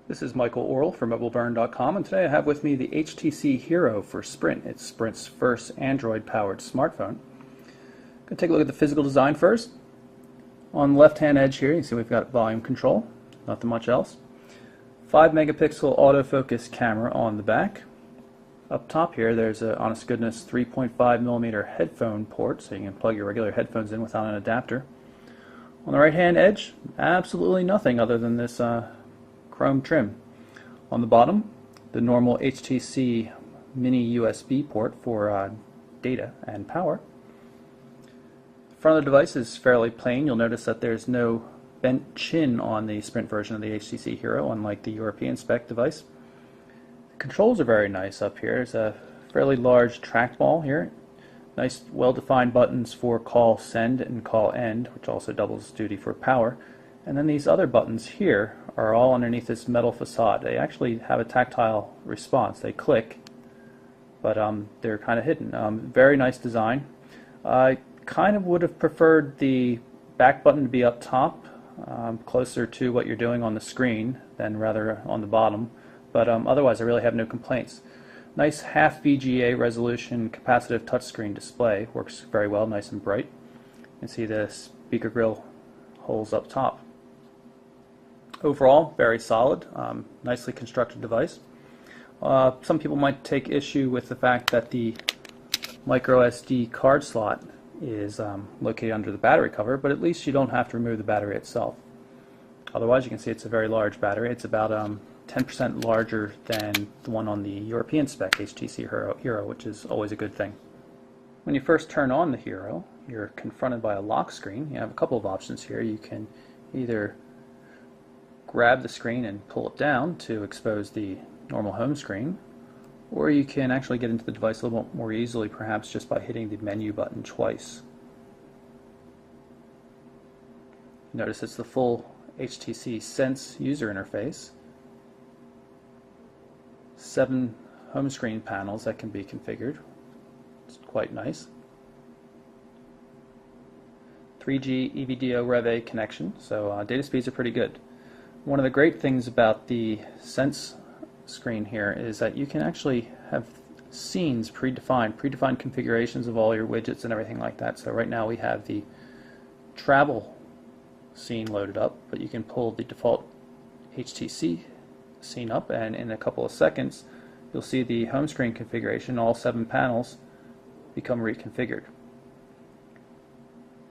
This is Michael Orrell from MobileBurn.com, and today I have with me the HTC Hero for Sprint. It's Sprint's first Android-powered smartphone. Going to take a look at the physical design first. On the left-hand edge here, you see we've got volume control, nothing much else. 5-megapixel autofocus camera on the back. Up top here, there's a honest goodness 3.5mm headphone port, so you can plug your regular headphones in without an adapter. On the right-hand edge, absolutely nothing other than this chrome trim. On the bottom, the normal HTC mini USB port for data and power. The front of the device is fairly plain. You'll notice that there's no bent chin on the Sprint version of the HTC Hero, unlike the European spec device. The controls are very nice up here. There's a fairly large trackball here. Nice well-defined buttons for call send and call end, which also doubles duty for power. And then these other buttons here are all underneath this metal facade. They actually have a tactile response. They click, but they're kind of hidden. Very nice design. I kind of would have preferred the back button to be up top, closer to what you're doing on the screen than rather on the bottom. But otherwise, I really have no complaints. Nice half VGA resolution capacitive touchscreen display. Works very well, nice and bright. You can see the speaker grill holes up top. Overall, very solid, nicely constructed device. Some people might take issue with the fact that the micro SD card slot is located under the battery cover, but at least you don't have to remove the battery itself. Otherwise, you can see it's a very large battery. It's about 10% larger than the one on the European spec HTC Hero, which is always a good thing. When you first turn on the Hero, you're confronted by a lock screen. You have a couple of options here. You can either grab the screen and pull it down to expose the normal home screen, or you can actually get into the device a little bit more easily, perhaps just by hitting the menu button twice. Notice it's the full HTC Sense user interface. 7 home screen panels that can be configured. It's quite nice. 3G EVDO Rev-A connection, so data speeds are pretty good. One of the great things about the Sense screen here is that you can actually have scenes predefined configurations of all your widgets and everything like that. So right now we have the travel scene loaded up, but you can pull the default HTC scene up, and in a couple of seconds you'll see the home screen configuration, all 7 panels, become reconfigured.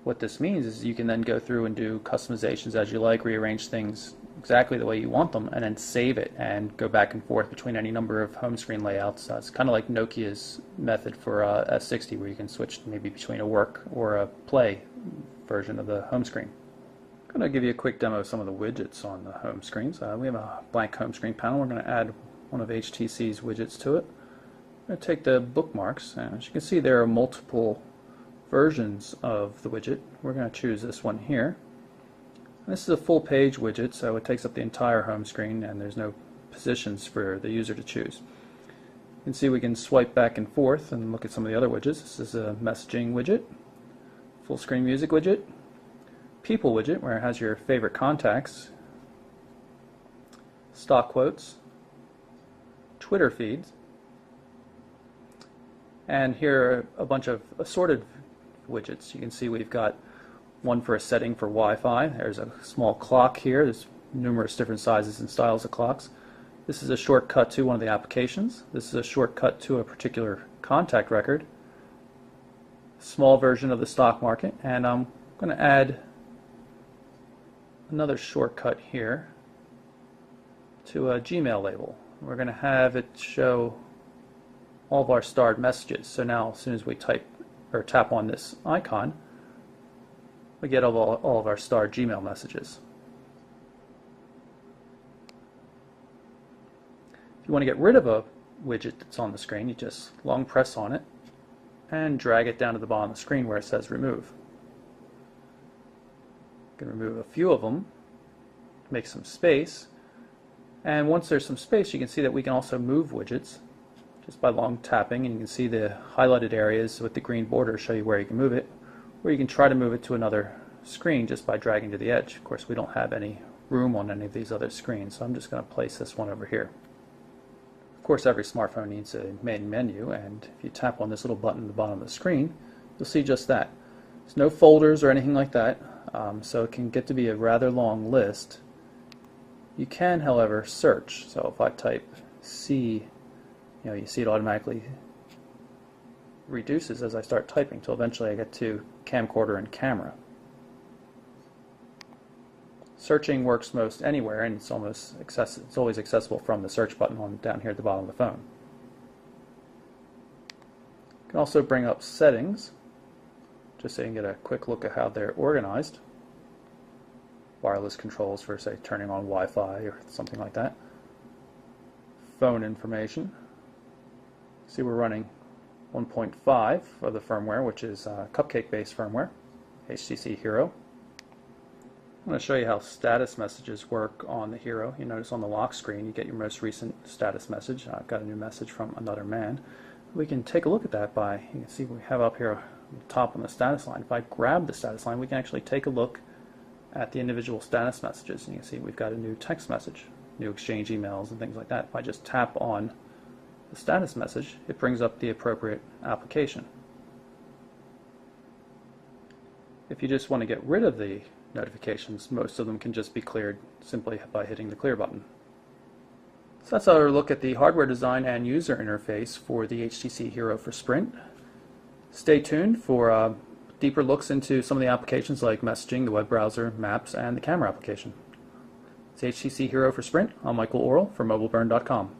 What this means is you can then go through and do customizations as you like, rearrange things exactly the way you want them, and then save it and go back and forth between any number of home screen layouts. It's kind of like Nokia's method for S60, where you can switch maybe between a work or a play version of the home screen. I'm going to give you a quick demo of some of the widgets on the home screens. We have a blank home screen panel. We're going to add one of HTC's widgets to it. I'm going to take the bookmarks, and as you can see there are multiple versions of the widget. We're going to choose this one here. And this is a full page widget, so it takes up the entire home screen and there's no positions for the user to choose. You can see we can swipe back and forth and look at some of the other widgets. This is a messaging widget, full screen music widget, people widget where it has your favorite contacts, stock quotes, Twitter feeds, and here are a bunch of assorted widgets. You can see we've got one for a setting for Wi-Fi. There's a small clock here. There's numerous different sizes and styles of clocks. This is a shortcut to one of the applications. This is a shortcut to a particular contact record. Small version of the stock market, and I'm going to add another shortcut here to a Gmail label. We're going to have it show all of our starred messages. So now as soon as we type or tap on this icon, we get all of our starred Gmail messages. If you want to get rid of a widget that's on the screen, you just long press on it and drag it down to the bottom of the screen where it says remove. You can remove a few of them, make some space, and once there's some space you can see that we can also move widgets just by long tapping, and you can see the highlighted areas with the green border show you where you can move it, or you can try to move it to another screen just by dragging to the edge. Of course, we don't have any room on any of these other screens, so I'm just going to place this one over here. Of course, every smartphone needs a main menu, and if you tap on this little button at the bottom of the screen, you'll see just that. There's no folders or anything like that, so it can get to be a rather long list. You can, however, search. So if I type C, you see it automatically reduces as I start typing till eventually I get to camcorder and camera. Searching works most anywhere, and it's always accessible from the search button on down here at the bottom of the phone. You can also bring up settings, just so you can get a quick look at how they're organized. Wireless controls for, say, turning on Wi-Fi or something like that. Phone information. See, we're running 1.5 of the firmware, which is Cupcake-based firmware, HTC Hero. I'm going to show you how status messages work on the Hero. You notice on the lock screen you get your most recent status message. I've got a new message from another man. We can take a look at that by, you can see we have up here on the top on the status line. If I grab the status line, we can actually take a look at the individual status messages. And you can see we've got a new text message, new Exchange emails and things like that. If I just tap on the status message, it brings up the appropriate application. If you just want to get rid of the notifications, most of them can just be cleared simply by hitting the clear button. So that's our look at the hardware design and user interface for the HTC Hero for Sprint. Stay tuned for deeper looks into some of the applications like messaging, the web browser, maps, and the camera application. It's HTC Hero for Sprint. I'm Michael Orrell for MobileBurn.com.